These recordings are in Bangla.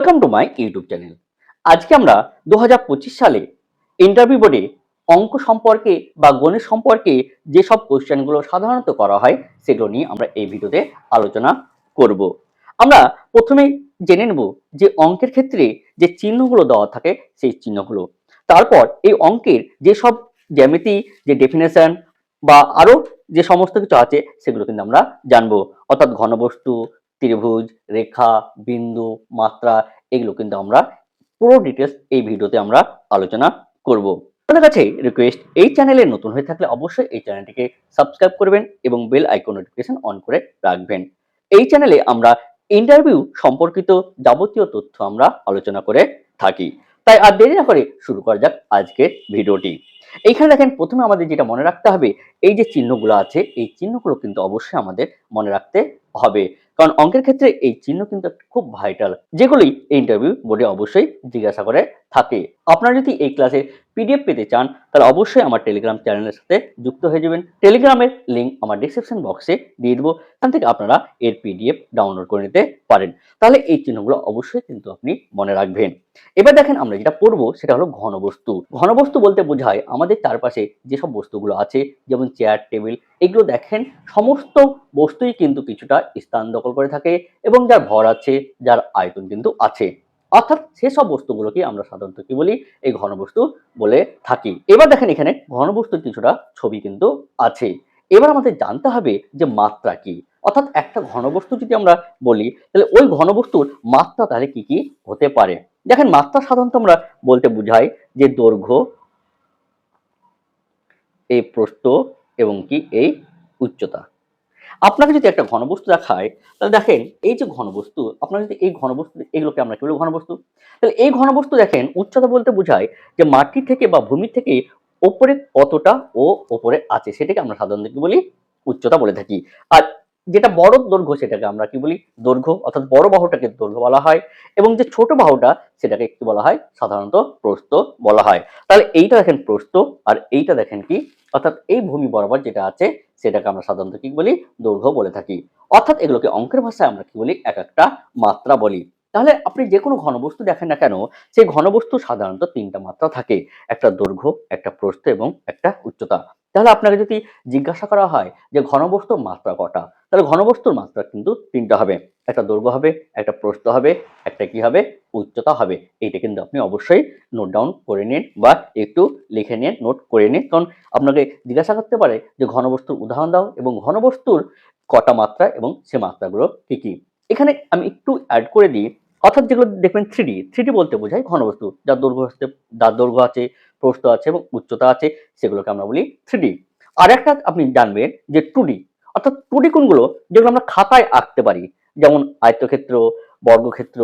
Welcome to my YouTube channel. আজকে আমরা 2025 সালে ইন্টারভিউ বোর্ডে অঙ্ক সম্পর্কে বা গণিত সম্পর্কে যেসব কোশ্চেনগুলো সাধারণত করা হয় সেগুলো নিয়ে আমরা এই ভিডিওতে আলোচনা করব। আমরা প্রথমে জেনে নেব যে অঙ্কের ক্ষেত্রে যে চিহ্নগুলো দেওয়া থাকে সেই চিহ্নগুলো। তারপর এই অঙ্কের যেসব জ্যামিতি, যে ডেফিনেশন বা আরো যে সমস্ত কিছু আছে সেগুলো কিন্তু আমরা জানবো। অর্থাৎ ঘনবস্তু, ত্রিভুজ, রেখা, বিন্দু, মাত্রা এগুলো কিন্তু আমরা পুরো ডিটেলস এই ভিডিওতে আমরা আলোচনা করব। আপনাদের কাছে রিকোয়েস্ট, এই চ্যানেলে নতুন হয়ে থাকলে অবশ্যই এই চ্যানেলটিকে সাবস্ক্রাইব করবেন এবং বেল আইকন নোটিফিকেশন অন করে রাখবেন। এই চ্যানেলে আমরা ইন্টারভিউ সম্পর্কিত যাবতীয় তথ্য আমরা আলোচনা করে থাকি। তাই আর দেরি না করে শুরু করা যাক আজকের ভিডিওটি। এইখানে দেখেন প্রথমে আমাদের যেটা মনে রাখতে হবে, এই যে চিহ্নগুলো আছে এই চিহ্নগুলো কিন্তু অবশ্যই আমাদের মনে রাখতে হবে, কারণ অঙ্কের ক্ষেত্রে এই চিহ্ন কিন্তু খুব ভাইটাল, যেগুলি ইন্টারভিউ বোর্ডে অবশ্যই জিজ্ঞাসা করে থাকে। আপনারা যদি এই ক্লাসের পিডিএফ পেতে চান তাহলে অবশ্যই আমার টেলিগ্রাম চ্যানেলের সাথে যুক্ত হয়ে যাবেন। টেলিগ্রামের লিঙ্ক আমার ডিসক্রিপশন বক্সে দিয়ে দেবো, এখান থেকে আপনারা এর পিডিএফ ডাউনলোড করে নিতে পারেন। তাহলে এই চিহ্নগুলো অবশ্যই কিন্তু আপনি মনে রাখবেন। এবার দেখেন আমরা যেটা পড়বো সেটা হলো ঘনবস্তু। ঘনবস্তু বলতে বোঝায় আমাদের চারপাশে যেসব বস্তুগুলো আছে, যেমন চেয়ার, টেবিল, এগুলো দেখেন সমস্ত বস্তুই কিন্তু কিছুটা স্থান দখল করে থাকে এবং যার ভর আছে, যার আয়তন কিন্তু আছে। অর্থাৎ সেসব বস্তুগুলোকে আমরা সাধারণত কি বলি, এই ঘনবস্তু বলে থাকি। এবার দেখেন এখানে ঘনবস্তুর কিছুটা ছবি কিন্তু আছে। এবার আমাদের জানতে হবে যে মাত্রা কি। অর্থাৎ একটা ঘনবস্তু যদি আমরা বলি তাহলে ওই ঘনবস্তুর মাত্রা তাহলে কি কি হতে পারে। দেখেন মাত্রা সাধারণত আমরা বলতে বোঝাই যে দৈর্ঘ্য, এই প্রস্থ এবং কি এই উচ্চতা। আপনাকে যদি একটা ঘনবস্তু দেখায় তাহলে দেখেন এই যে ঘনবস্তু, আপনারা যদি এই ঘনবস্তু, এগুলোকে আমরা কি বলি ঘনবস্তু। তাহলে এই ঘনবস্তু দেখেন উচ্চতা বলতে বোঝায় যে মাটি থেকে বা ভূমি থেকে ওপরে কতটা ও ওপরে আছে সেটাকে আমরা সাধারণত কি বলি উচ্চতা বলে থাকি। আর যেটা বড় দৈর্ঘ্য সেটাকে আমরা কি বলি দৈর্ঘ্য, অর্থাৎ বড় বাহুটাকে দৈর্ঘ্য বলা হয় এবং যে ছোট বাহুটা সেটাকে কি বলা হয় সাধারণত প্রস্থ বলা হয়। তাহলে এইটা দেখেন প্রস্থ আর এইটা দেখেন কি, অর্থাৎ এই ভূমি বরাবর যেটা আছে সেটাকে আমরা সাধারণত কি বলি দৈর্ঘ্য বলে থাকি। অর্থাৎ এগুলোকে অঙ্কের ভাষায় আমরা কি বলি এক একটা মাত্রা বলি। তাহলে আপনি যে কোনো ঘনবস্তু দেখেন না কেন সেই ঘনবস্তু সাধারণত তিনটা মাত্রা থাকে, একটা দৈর্ঘ্য, একটা প্রস্থ এবং একটা উচ্চতা। তাহলে আপনাকে যদি জিজ্ঞাসা করা হয় যে ঘনবস্তুর মাত্রা কটা, তাহলে ঘনবস্তুর মাত্রা কিন্তু তিনটা হবে, একটা দৈর্ঘ্য হবে, একটা প্রস্থ হবে, একটা কি হবে উচ্চতা হবে। এইটা কিন্তু আপনি অবশ্যই নোট ডাউন করে নিন বা একটু লিখে নিন, নোট করে নিন, কারণ আপনাকে জিজ্ঞাসা করতে পারে যে ঘনবস্তুর উদাহরণ দাও এবং ঘনবস্তুর কটা মাত্রা এবং সে মাত্রাগুলো কি কি। এখানে আমি একটু অ্যাড করে দিই, অর্থাৎ যেগুলো দেখবেন থ্রি ডি বলতে বোঝায় ঘনবস্তু যার দৈর্ঘ্য আছে, যার দৈর্ঘ্য আছে, প্রস্থ আছে এবং উচ্চতা আছে, সেগুলোকে আমরা বলি থ্রি ডি। আর একটা আপনি জানবেন যে টু ডি, অর্থাৎ টু ডি কোনগুলো যেগুলো আমরা খাতায় আঁকতে পারি, যেমন আয়তক্ষেত্র, বর্গক্ষেত্র,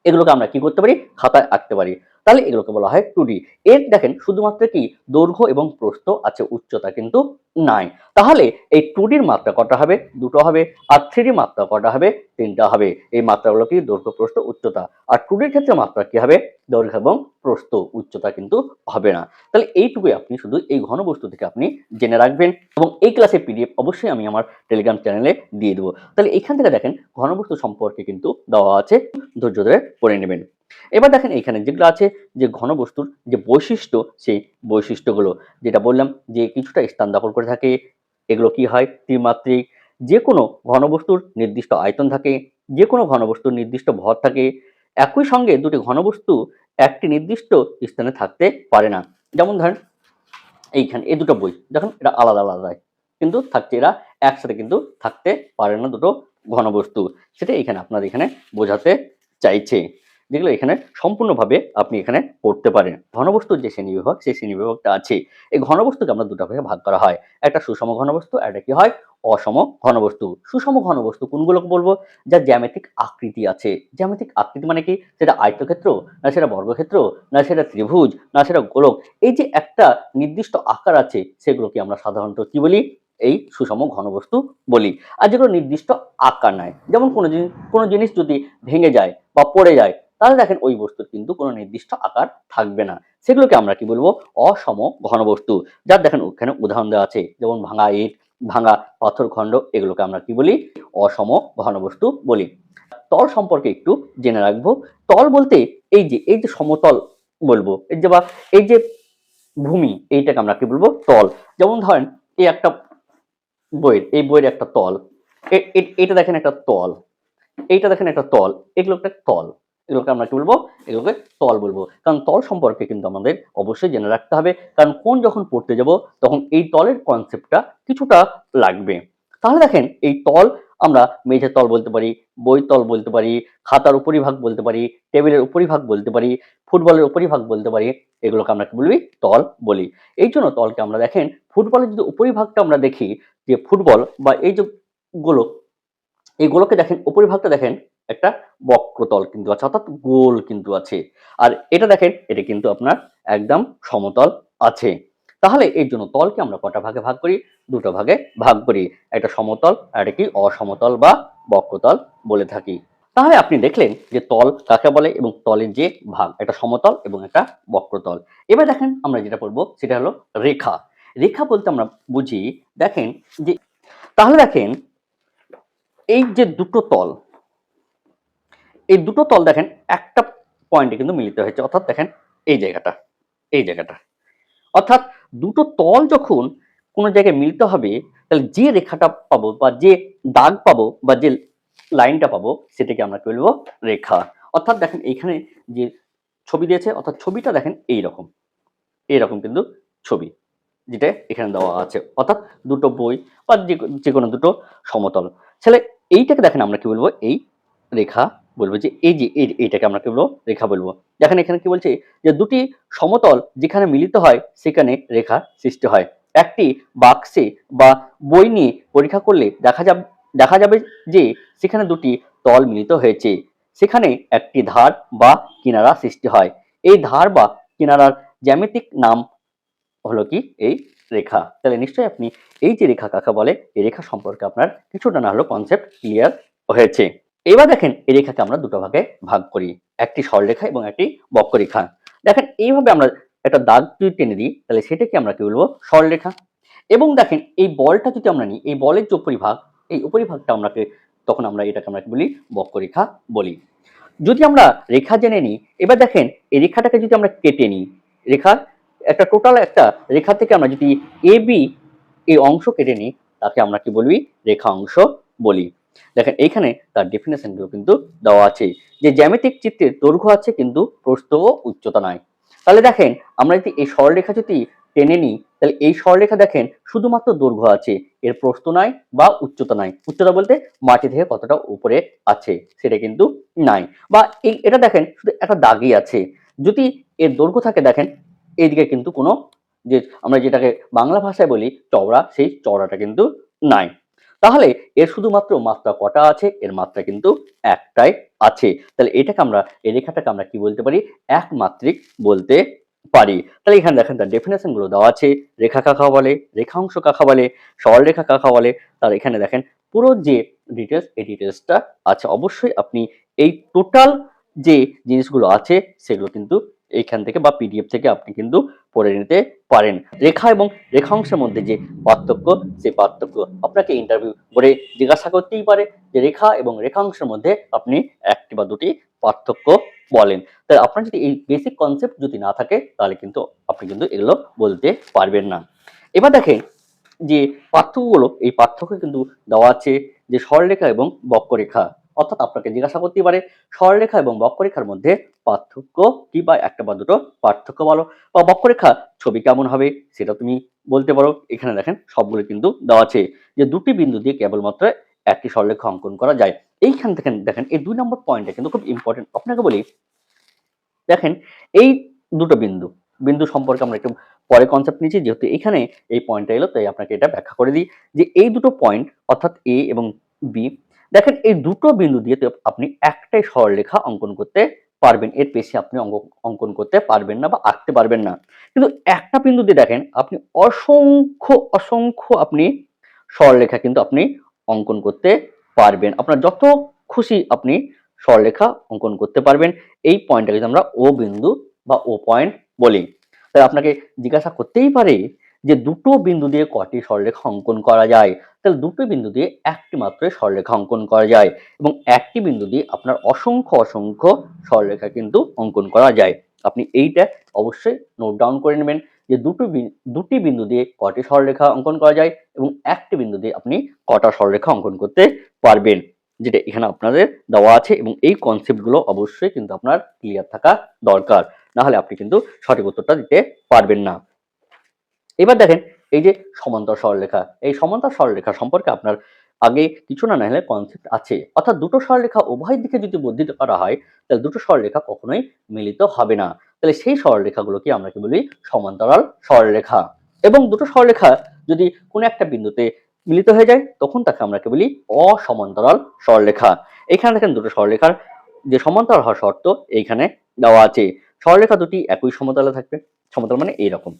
এগুলোকে আমরা কি করতে পারি খাতায় আঁকতে পারি। তাহলে এগুলোকে বলা হয় টু ডি। এর দেখেন শুধুমাত্র কি দৈর্ঘ্য এবং প্রস্থ আছে, উচ্চতা কিন্তু নাই। তাহলে এই টু ডির মাত্রা কটা হবে দুটো হবে, আর থ্রি মাত্রা কটা হবে তিনটা হবে। এই মাত্রাগুলো কি দৈর্ঘ্য, প্রস্থ, উচ্চতা। আর টু ডির ক্ষেত্রে মাত্রা কি হবে দৈর্ঘ্য এবং প্রস্থ, উচ্চতা কিন্তু হবে না। তাহলে এইটুকুই আপনি শুধু এই ঘনবস্তু থেকে আপনি জেনে রাখবেন এবং এই ক্লাসের পিডিএফ অবশ্যই আমি আমার টেলিগ্রাম চ্যানেলে দিয়ে দেবো। তাহলে এখান থেকে দেখেন ঘনবস্তু সম্পর্কে কিন্তু দেওয়া আছে, ধৈর্য ধরে পড়ে নেবেন। এবার দেখেন এখানে যেগুলো আছে যে ঘনবস্তুর যে বৈশিষ্ট্য, সেই বৈশিষ্ট্যগুলো যেটা বললাম যে কিছুটা স্থান দখল করে থাকে, এগুলো কি হয় ত্রিমাত্রিক, যে কোনো ঘনবস্তুর নির্দিষ্ট আয়তন থাকে, যে কোনো ঘনবস্তুর নির্দিষ্ট ভর থাকে, একই সঙ্গে দুটি ঘনবস্তু একটি নির্দিষ্ট স্থানে থাকতে পারে না। যেমন ধরেন এইখানে এই দুটো বই দেখুন এরা আলাদা আলাদা কিন্তু থাকছে, এরা একসাথে কিন্তু থাকতে পারে না দুটো ঘনবস্তু, সেটা এখানে আপনার এখানে বোঝাতে চাইছে, যেগুলো এখানে সম্পূর্ণভাবে আপনি এখানে পড়তে পারেন। ঘনবস্তুর যে শ্রেণীবিভাগ সেই শ্রেণীবিভাগটা আছে। এই ঘনবস্তুকে আমরা দুটো ভাগে ভাগ করা হয়, একটা সুষম ঘনবস্তু, একটা কি হয় অসম ঘনবস্তু। সুষম ঘনবস্তু কোনগুলোকে বলবো, যার জ্যামিতিক আকৃতি আছে। জ্যামিতিক আকৃতি মানে কি, সেটা আয়তক্ষেত্র না সেটা বর্গক্ষেত্র না সেটা ত্রিভুজ না সেটা গোলক, এই যে একটা নির্দিষ্ট আকার আছে সেগুলোকে আমরা সাধারণত কি বলি এই সুষম ঘনবস্তু বলি। আর যেগুলো নির্দিষ্ট আকার নাই, যেমন কোনো জিনিস যদি ভেঙে যায় বা পড়ে যায় তাহলে দেখেন ওই বস্তুর কিন্তু কোনো নির্দিষ্ট আকার থাকবে না, সেগুলোকে আমরা কি বলবো অসম ঘনবস্তু। যার দেখেন ওখানে উদাহরণ দেওয়া আছে, যেমন ভাঙা ইট, ভাঙা পাথর খণ্ড, এগুলোকে আমরা কি বলি অসম ঘনবস্তু বলি। তল সম্পর্কে একটু জেনে রাখবো। তল বলতে এই যে সমতল বলবো, এই যে বা এই যে ভূমি, এইটাকে আমরা কি বলবো? তল। যেমন ধরেন এই একটা এই বইয়ের একটা তল, এটা দেখেন একটা তল, এইটা দেখেন একটা তল, এগুলো একটা তল। এগুলোকে আমরা কি বলবো? এগুলোকে তল বলবো। কারণ তল সম্পর্কে কিন্তু আমাদের অবশ্যই জেনে রাখতে হবে। কারণ কোন যখন পড়তে যাব তখন এই তলের কনসেপ্টটা কিছুটা লাগবে। তাহলে দেখেন এই তল আমরা মেঝের তল বলতে পারি, বই তল বলতে পারি, খাতার উপরিভাগ বলতে পারি, টেবিলের উপরিভাগ বলতে পারি, ফুটবলের উপরিভাগ বলতে পারি। এগুলোকে আমরা কি বলি? তল বলি। এই জন্য তলকে আমরা দেখেন ফুটবলের যদি উপরিভাগটা আমরা দেখি, যে ফুটবল বা এই যে গোলক, এই গোলকে দেখেন উপরিভাগটা দেখেন একটা বক্রতল কিন্তু আছে, অর্থাৎ গোল কিন্তু আছে। আর এটা দেখেন এটা কিন্তু আপনার একদম সমতল আছে। তাহলে এর জন্য তলকে আমরা কটা ভাগে ভাগ করি? দুটো ভাগে ভাগ করি। একটা সমতল আর একটা কি অসমতল বা বক্রতল বলে থাকি। তাহলে আপনি দেখলেন যে তল কাকে বলে এবং তলের যে ভাগ, একটা সমতল এবং একটা বক্রতল। এবার দেখেন আমরা যেটা পড়বো সেটা হলো রেখা। রেখা বলতে আমরা বুঝি, দেখেন যে, তাহলে দেখেন এই যে দুটো তল, এই দুটো তল দেখেন একটা পয়েন্টে কিন্তু মিলিত হয়েছে, অর্থাৎ দেখেন এই জায়গাটা, এই জায়গাটা, অর্থাৎ দুটো তল যখন কোনো জায়গায় মিলিত হবে, তাহলে যে রেখাটা পাবো বা যে দাগ পাবো বা যে লাইনটা পাবো সেটাকে আমরা কি বলবো? রেখা। অর্থাৎ দেখেন এইখানে যে ছবি দিয়েছে, অর্থাৎ ছবিটা দেখেন এইরকম, এইরকম কিন্তু ছবি যেটা এখানে দেওয়া আছে, অর্থাৎ দুটো বই বা যে কোনো দুটো সমতল। তাহলে এইটাকে দেখেন আমরা কি বলবো? এই রেখা বলবো, যে এই যে এইটাকে আমরা কি বলবো? রেখা বলবো। দেখেন এখানে কি বলছে, যে দুটি সমতল যেখানে মিলিত হয় সেখানে রেখা সৃষ্টি হয়। একটি বাক্সে বা বই নিয়ে পরীক্ষা করলে দেখা যাবে যে সেখানে দুটি তল মিলিত হয়েছে, সেখানে একটি ধার বা কিনারা সৃষ্টি হয়। এই ধার বা কিনারার জ্যামিতিক নাম হলো কি? এই রেখা। তাহলে নিশ্চয়ই আপনি এই যে রেখা কাকে বলে, এই রেখা সম্পর্কে আপনার কিছুটা না হলেও কনসেপ্ট ক্লিয়ার হয়েছে। এবার দেখেন এই রেখাকে আমরা দুটো ভাগে ভাগ করি, একটি সরলরেখা এবং একটি বক্ররেখা। দেখেন এইভাবে আমরা একটা দাগ যদি টেনে দিই তাহলে সেটাকে আমরা কি বলবো? সরলরেখা। এবং দেখেন এই বলটা যদি আমরা নিই, এই বলের যে উপরিভাগ, এই উপরিভাগটা তখন আমরা এটাকে আমরা কি বলি? বক্ররেখা বলি। যদি আমরা রেখা জেনে নিই, এবার দেখেন এই রেখাটাকে যদি আমরা কেটে নিই, রেখার একটা টোটাল একটা রেখা থেকে আমরা যদি এ বি এই অংশ কেটে নিই, তাকে আমরা কি বলবি? রেখা অংশ বলি। দেখেন এইখানে তার ডেফিনেশন গুলো কিন্তু দেওয়া আছে, যে জ্যামিতিক চিত্রের দৈর্ঘ্য আছে কিন্তু প্রস্থ ও উচ্চতা নাই। তাহলে দেখেন আমরা যদি এই সরলরেখা যদি টেনে নিই, তাহলে এই সরলরেখা দেখেন শুধুমাত্র দৈর্ঘ্য আছে, এর প্রস্থ নাই বা উচ্চতা নাই। উচ্চতা বলতে মাটি থেকে কতটা উপরে আছে সেটা কিন্তু নাই। বা এটা দেখেন শুধু একটা দাগই আছে। যদি এর দৈর্ঘ্য থাকে দেখেন এইদিকে কিন্তু কোনো, যে আমরা যেটাকে বাংলা ভাষায় বলি চওড়া, সেই চওড়াটা কিন্তু নাই। তাহলে এর শুধুমাত্র মাত্রা কটা আছে? এর মাত্রা কিন্তু একটাই আছে। তাহলে এই রেখাটাকে আমরা কি বলতে পারি? একমাত্রিক বলতে পারি। তাহলে এখানে দেখেন তার ডেফিনেশন গুলো দেওয়া আছে, রেখা কাকে বলে, রেখাংশ কাকে বলে, সরলরেখা কাকে বলে। তার এখানে দেখেন পুরো যে ডিটেলস, এই ডিটেলসটা আছে। অবশ্যই আপনি এই টোটাল যে জিনিসগুলো আছে সেগুলো কিন্তু এইখান থেকে বা পিডিএফ থেকে আপনি কিন্তু পড়ে নিতে পারেন। রেখা এবং রেখাংশের মধ্যে যে পার্থক্য, সেই পার্থক্য আপনাকে ইন্টারভিউ করে জিজ্ঞাসা করতেই পারে, যে রেখা এবং রেখাংশের মধ্যে আপনি একটি বা দুটি পার্থক্য বলেন। তাই আপনার যদি এই বেসিক কনসেপ্ট যদি না থাকে তাহলে কিন্তু আপনি কিন্তু এগুলো বলতে পারবেন না। এবার দেখেন যে পার্থক্যগুলো, এই পার্থক্য কিন্তু দেওয়া আছে, যে সরলরেখা এবং বক্ররেখা। অর্থাৎ আপনাকে জিজ্ঞাসা করতেই পারে সরলরেখা এবং বক্ররেখার মধ্যে পার্থক্য কি, বা একটা বা দুটো পার্থক্য বলো, বা বক্ররেখা ছবি কেমন হবে সেটা তুমি বলতে পারো। এখানে দেখেন সবগুলো কিন্তু দেওয়া আছে, যে দুটি বিন্দু দিয়ে কেবলমাত্র একটি সরলরেখা অঙ্কন করা যায়। এইখান থেকে দেখেন এই 2 নম্বর পয়েন্টটা কিন্তু খুব ইম্পর্টেন্ট। আপনাকে বলি, দেখেন এই দুটো বিন্দু, বিন্দু সম্পর্কে আমরা একটু পরে কনসেপ্ট নিচ্ছি, যেহেতু এখানে এই পয়েন্টটা এলো তাই আপনাকে এটা ব্যাখ্যা করে দিই, যে এই দুটো পয়েন্ট অর্থাৎ এ এবং বি, দেখেন এই দুটো বিন্দু দিয়ে তো আপনি একটাই সরলরেখা অঙ্কন করতে পারবেন, এর বেশি আপনি অঙ্কন করতে পারবেন না বা আঁকতে পারবেন না। কিন্তু একটা বিন্দু দিয়ে দেখেন আপনি অসংখ্য অসংখ্য আপনি সরলরেখা কিন্তু আপনি অঙ্কন করতে পারবেন। আপনার যত খুশি আপনি সরলরেখা অঙ্কন করতে পারবেন। এই পয়েন্টটাকে যদি আমরা ও বিন্দু বা ও পয়েন্ট বলি। তাহলে আপনাকে জিজ্ঞাসা করতেই পারে যে দুটো বিন্দু দিয়ে কটি সরলরেখা অঙ্কন করা যায়, তাহলে দুটো বিন্দু দিয়ে একটি মাত্র সরলরেখা অঙ্কন করা যায় এবং একটি বিন্দু দিয়ে আপনার অসংখ্য অসংখ্য সরলরেখা কিন্তু অঙ্কন করা যায়। আপনি এইটা অবশ্যই নোট ডাউন করে নেবেন যে দুটি বিন্দু দিয়ে কটি সরলরেখা অঙ্কন করা যায় এবং একটি বিন্দু দিয়ে আপনি কটা সরলরেখা অঙ্কন করতে পারবেন, যেটা এখানে আপনাদের দেওয়া আছে এবং এই কনসেপ্টগুলো অবশ্যই কিন্তু আপনার ক্লিয়ার থাকা দরকার, না হলে আপনি কিন্তু সঠিক উত্তরটা দিতে পারবেন না। এবার দেখেন এই যে সমান্তর সরলরেখা, এই সমান্তর সরলরেখা সম্পর্কে আপনার আগে কিছু না হলে কনসেপ্ট আছে, অর্থাৎ দুটো সরলরেখা উভয় দিকে যদি বর্ধিত করা হয় তাহলে দুটো সরলরেখা কখনোই মিলিত হবে না, তাহলে সেই সরলরেখাগুলোকে আমরা কি বলি সমান্তরাল সরলরেখা। এবং দুটো সরলরেখা যদি কোনো একটা বিন্দুতে মিলিত হয়ে যায় তখন তাকে আমরা কি বলি অসমান্তরাল সরলরেখা। এখানে দেখেন দুটো সরলরেখার যে সমান্তরাল হওয়ার শর্ত এইখানে দেওয়া আছে, সরলরেখা দুটি একই সমতলে থাকবে, সমতল মানে এইরকম,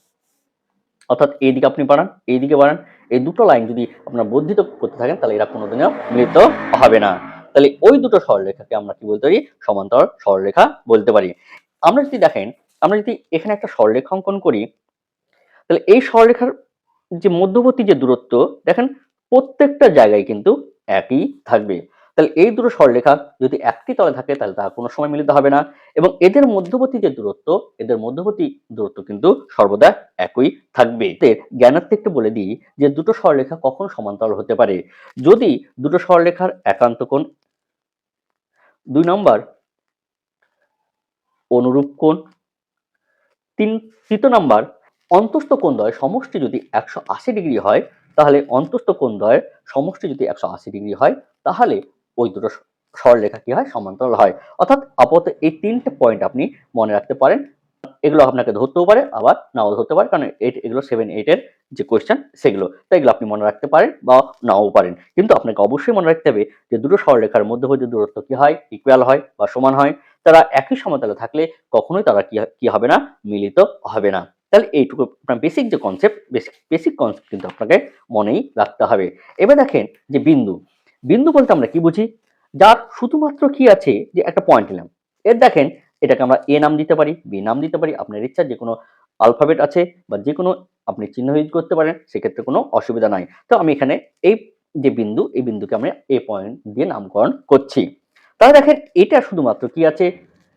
অর্থাৎ এইদিকে আপনি বাড়ান এইদিকে বাড়ান, এই দুটো লাইন যদি আপনার বর্ধিত করতে থাকেন তাহলে এরা কোনোদিনও মিলিত হবে না, তাহলে ওই দুটো সরলরেখাকে আমরা কি বলতে পারি সমান্তরাল সরলরেখা বলতে পারি। আমরা যদি দেখেন, আমরা যদি এখানে একটা সরলরেখা অঙ্কন করি তাহলে এই সরলরেখার যে মধ্যবর্তী যে দূরত্ব দেখেন প্রত্যেকটা জায়গায় কিন্তু একই থাকবে, তাহলে এই দুটো সরলরেখা যদি একটি তলে থাকে তাহলে তা কোনো সময় মিলিত হবে না এবং এদের মধ্যবর্তী যে দূরত্ব, এদের মধ্যবর্তী দূরত্ব কিন্তু সর্বদা একই থাকবে। জ্ঞানার্থে একটু বলে দিই যে দুটো সরলরেখা কখন সমান্তরাল হতে পারে, যদি দুটো সরলরেখার একান্ত কোণ, 2 নম্বর অনুরূপ কোণ, তৃতীয় নাম্বার অন্তস্থ কোণদ্বয়ের সমষ্টি যদি 180 ডিগ্রি হয়, তাহলে অন্তস্থ কোণদ্বয়ের সমষ্টি যদি 180 ডিগ্রি হয় তাহলে ওই দুটো সরলরেখা কি হয় সমান্তরাল হয়। অর্থাৎ আপাতত এই 3টে পয়েন্ট আপনি মনে রাখতে পারেন, এগুলো আপনাকে ধরতেও পারে আবার নাও ধরতে পারে, কারণ এগুলো 7-8 এর যে কোয়েশ্চেন সেগুলো, তাই এগুলো আপনি মনে রাখতে পারেন বা নাও পারেন, কিন্তু আপনাকে অবশ্যই মনে রাখতে হবে যে দুটো সরলরেখার মধ্যবর্তী দূরত্ব কি হয় ইকুয়াল হয় বা সমান হয়, তারা একই সমতলে থাকলে কখনোই তারা কি হবে না মিলিত হবে না। তাহলে এইটুকু আপনার বেসিক যে কনসেপ্ট, বেসিক কনসেপ্ট কিন্তু আপনাকে মনেই রাখতে হবে। এবার দেখেন যে বিন্দু, বিন্দু বলতে আমরা কি বুঝি, যার শুধুমাত্র কি আছে যে একটা পয়েন্ট নিলাম, এর দেখেন এটাকে আমরা এ নাম দিতে পারি, বি নাম দিতে পারি, আপনার ইচ্ছা যে কোনো আলফাবেট আছে বা যে কোনো আপনি চিহ্ন ইউজ করতে পারেন, সেক্ষেত্রে কোনো অসুবিধা নাই। তো আমি এখানে এই যে বিন্দু, এই বিন্দুকে আমরা এ পয়েন্ট দিয়ে নামকরণ করছি। তাহলে দেখেন এটা শুধুমাত্র কি আছে,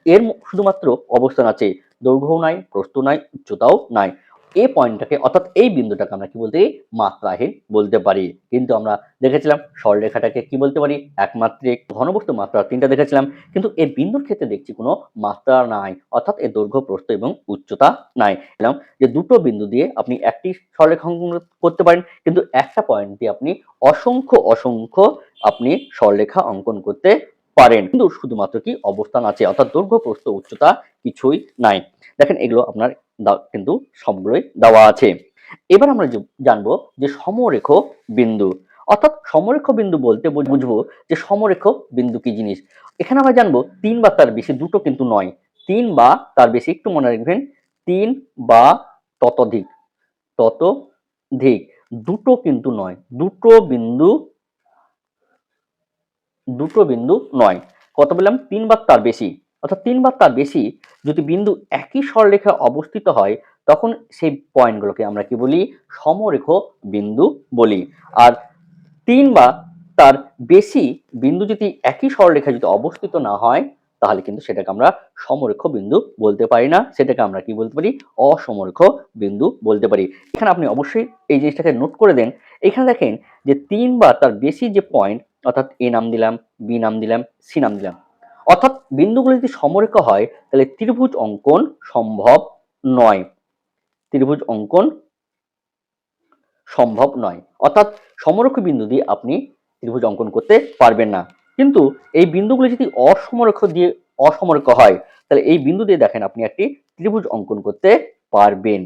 এর শুধুমাত্র অবস্থান আছে, দৈর্ঘ্যও নাই, প্রস্থ নাই, উচ্চতাও নাই। এই পয়েন্টটাকে অর্থাৎ এই বিন্দুটাকে আমরা কি বলতে পারি মাত্রাহীন বলতে পারি। কিন্তু আমরা দেখেছিলাম সরলরেখাটাকে কি বলতে পারি একমাত্রিক, ঘনবস্তু মাত্রা 3টা দেখেছিলাম, কিন্তু এই বিন্দুর ক্ষেত্রে দেখছি কোনো মাত্রা নাই, অর্থাৎ এর দৈর্ঘ্য, প্রস্থ এবং উচ্চতা নাই। যে দুটো বিন্দু দিয়ে আপনি একটি সরলরেখা অঙ্কন করতে পারেন, কিন্তু একটা পয়েন্ট দিয়ে আপনি অসংখ্য অসংখ্য আপনি সরলরেখা অঙ্কন করতে পারেন, কিন্তু শুধুমাত্র কি অবস্থান আছে, অর্থাৎ দৈর্ঘ্য, প্রস্থ, উচ্চতা কিছুই নাই। দেখেন এগুলো আপনার কিন্তু সবগুলোই দেওয়া আছে। এবার আমরা জানবো যে সমরেখ বিন্দু, অর্থাৎ সমরেখ বিন্দু বলতে বুঝবো যে সমরেখ বিন্দু কি জিনিস। এখানে আমরা জানবো 3 বা তার বেশি, দুটো কিন্তু নয়, 3 বা তার বেশি, একটু মনে রাখবেন 3 বা ততোধিক, ততোধিক, দুটো কিন্তু নয়, দুটো বিন্দু নয়, কত বললাম 3 বা তার বেশি, অর্থাৎ 3 বা তার বেশি যদি বিন্দু একই সরলরেখায় অবস্থিত হয় তখন সেই পয়েন্টগুলোকে আমরা কি বলি সমরেখ বিন্দু বলি। আর 3 বা তার বেশি বিন্দু যদি একই সরলরেখায় যদি অবস্থিত না হয় তাহলে কিন্তু সেটাকে আমরা সমরেখ বিন্দু বলতে পারি না, সেটাকে আমরা কি বলতে পারি অসমরেখ বিন্দু বলতে পারি। এখানে আপনি অবশ্যই এই জিনিসটাকে নোট করে দেন। এখানে দেখেন যে 3 বা তার বেশি যে পয়েন্ট, অর্থাৎ এ নাম দিলাম, বি নাম দিলাম, সি নাম দিলাম, অর্থাৎ বিন্দুগুলো যদি সমরেখ হয় তাহলে ত্রিভুজ অঙ্কন সম্ভব নয়, ত্রিভুজ অঙ্কন সম্ভব নয়, অর্থাৎ সমরেখ বিন্দু দিয়ে আপনি ত্রিভুজ অঙ্কন করতে পারবেন না। কিন্তু এই বিন্দুগুলো যদি অসমরেখ হয় তাহলে এই বিন্দু দিয়ে দেখেন আপনি একটি ত্রিভুজ অঙ্কন করতে পারবেন,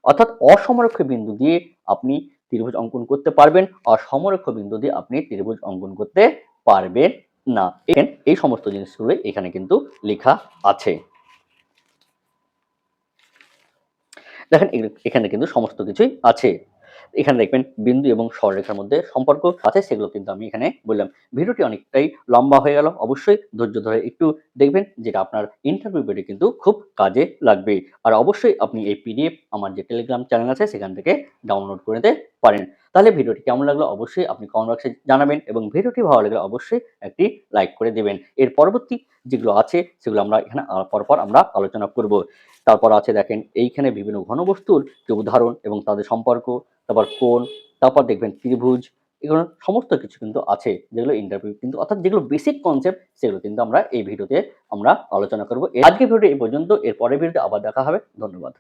অর্থাৎ অসমরেখ বিন্দু দিয়ে আপনি ত্রিভুজ অঙ্কন করতে পারবেন আর সমরেখ বিন্দু দিয়ে আপনি ত্রিভুজ অঙ্কন করতে পারবেন না। এই সমস্ত জিনিসগুলো এখানে কিন্তু লেখা আছে। দেখেন এখানে কিন্তু সমস্ত কিছুই আছে। এখানে দেখবেন বিন্দু এবং সরলরেখার মধ্যে সম্পর্ক আছে, সেগুলো কিন্তু আমি এখানে বললাম। ভিডিওটি অনেকটাই লম্বা হয়ে গেল। অবশ্যই ধৈর্য ধরে একটু দেখবেন, যেটা আপনার ইন্টারভিউ বেডে কিন্তু খুব কাজে লাগবে। আর অবশ্যই আপনি এই পিডিএফ আমার যে টেলিগ্রাম চ্যানেল আছে সেখান থেকে ডাউনলোড করে নিতে পারেন। তাহলে ভিডিওটি কেমন লাগলো অবশ্যই আপনি কমেন্ট বক্সে জানাবেন, এবং ভিডিওটি ভালো লাগলে অবশ্যই একটি লাইক করে দেবেন। এর পরবর্তী যেগুলো আছে সেগুলো আমরা এখানে পরপর আমরা আলোচনা করব। তারপর আছে দেখেন এইখানে বিভিন্ন ঘনবস্তুর যে উদাহরণ এবং তাদের সম্পর্ক, তারপর কোণ, তারপর দেখবেন ত্রিভুজ, এগুলো সমস্ত কিছু কিন্তু আছে যেগুলো ইন্টারভিউ কিন্তু, অর্থাৎ যেগুলো বেসিক কনসেপ্ট সেগুলো কিন্তু আমরা এই ভিডিওতে আমরা আলোচনা করব। আজকের ভিডিওটি এই পর্যন্ত, এর পরের ভিডিওতে আবার দেখা হবে। ধন্যবাদ।